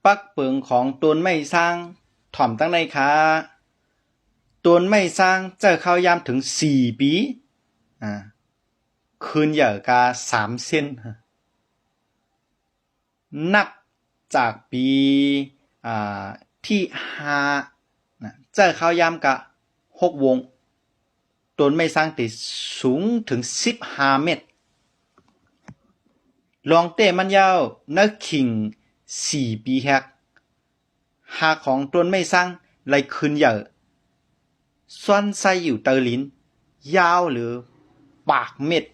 ปักเปิงของตนไม่สร้างถ่อมตั้งในค่ะตนไม่สร้างเจอเข้ายามถึง4 ปีคืนเหย่อกา3 เส้นนับจากปีที่5นะเจอเข้ายามกะ6 วงตนไม่สร้างติดสูงถึง15 เมตรลองเต้มันยาวนักขิง4 ปีแฮกหาของตนไม่สร้างไหลคืนเหย่อซ่อนไส้อยู่เตอลินยาวหรือปากเม็ด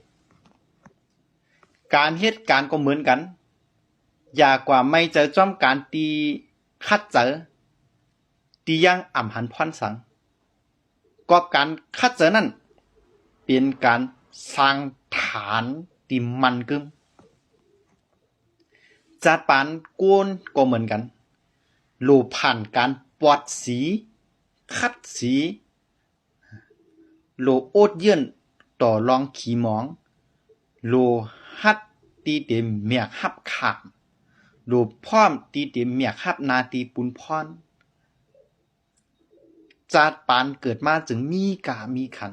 การเหตุการณ์ก็เหมือนกันอย่ากว่าไม่เจอจ้อมการตีคัดเจอตีย่างอ่ำหันพรสังกอบการคัดเจอนั่นเป็นการสร้างฐานติมันกึมจัดปานกวนก็เหมือนกันโลผ่านการปอดสีคัดสีโลโอดเยื่นต่อรองขีหมองโลฮัดตีเต็มเมียกฮับขามโลพร้อมตีเต็มเมียกฮับนาตีปุนพรจาดปานเกิดมาจึงมีกามีขัน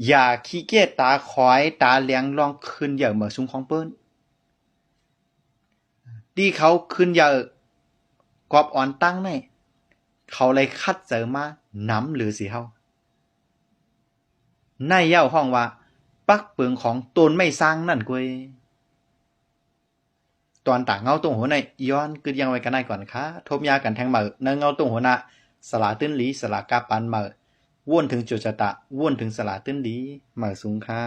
อย่าขี้เกียจตาคอยตาเลี้ยงลองคืนเหย่อเหมือซุ้งของเปิ้นที่เขาคืนเหย่อกอบอ่อนตั้งในเขาเลยคัดเจอมาน้ำหรือสิเฮาในเย้าห้องว่าปักเปิงของตนไม่สร้างนั่นกวยตอนต่างเงาตรงหัวในย้อนกึดยังไว้กันได้ก่อนค่ะทบยากันแทงเหมือในเงาตรงหัวหน้าสลาตื้นหลีสลากาปันเหมือว่นถึงจุดจตะว่นถึงสลาตื้นหลีเหมือสูงค่ะ